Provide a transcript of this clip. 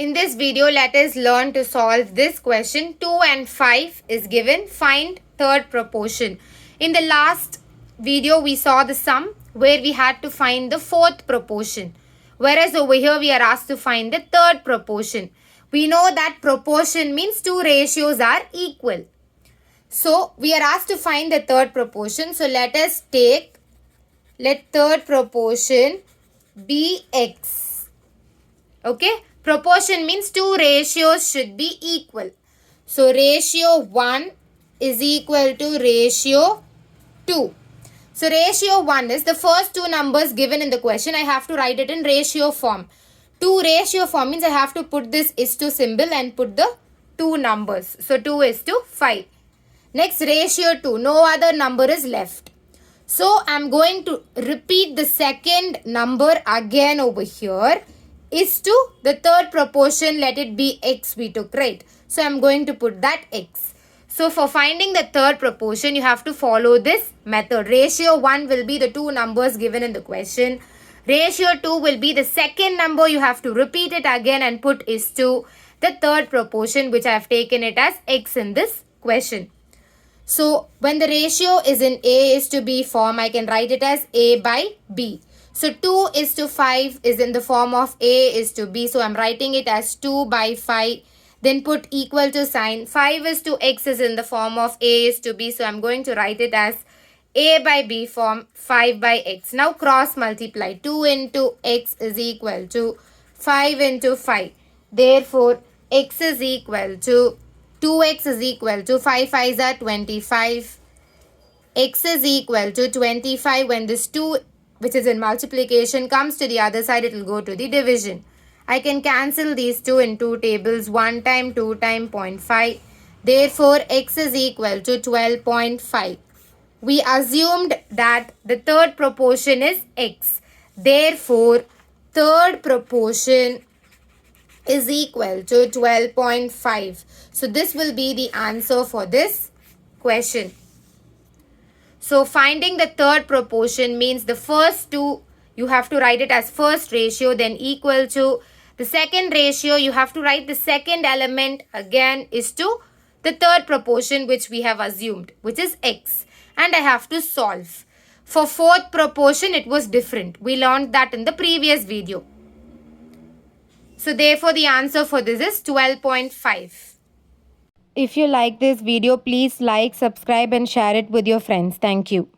In this video, let us learn to solve this question. 2 and 5 is given. Find third proportion. In the last video, we saw the sum where we had to find the fourth proportion. Whereas over here, we are asked to find the third proportion. We know that proportion means two ratios are equal. So, we are asked to find the third proportion. So, let third proportion be x. Okay. Proportion means two ratios should be equal. So, ratio 1 is equal to ratio 2. So, ratio 1 is the first two numbers given in the question. I have to write it in ratio form. 2 ratio form means I have to put this is to symbol and put the two numbers. So, 2 is to 5. Next, ratio 2. No other number is left. So, I am going to repeat the second number again over here. Is to the third proportion, let it be x we took, right? So, I am going to put that x. So, for finding the third proportion, you have to follow this method. Ratio 1 will be the two numbers given in the question. Ratio 2 will be the second number. You have to repeat it again and put is to the third proportion, which I have taken it as x in this question. So, when the ratio is in A is to B form, I can write it as A by B. So, 2 is to 5 is in the form of A is to B. So, I am writing it as 2 by 5. Then put equal to sign. 5 is to X is in the form of A is to B. So, I am going to write it as A by B form 5 by X. Now, cross multiply. 2 into X is equal to 5 into 5. Therefore, X is equal to 2X is equal to 5 5s are 25. X is equal to 25 when this 2 which is in multiplication comes to the other side, it will go to the division. I can cancel these two in two tables, 1 time 2 time 0.5. Therefore, x is equal to 12.5. We assumed that the third proportion is x. Therefore, third proportion is equal to 12.5. So, this will be the answer for this question. So, finding the third proportion means the first two, you have to write it as first ratio, then equal to the second ratio. You have to write the second element again is to the third proportion which we have assumed, which is x. And I have to solve. For fourth proportion, it was different. We learned that in the previous video. So, therefore, the answer for this is 12.5. If you like this video, please like, subscribe and share it with your friends. Thank you.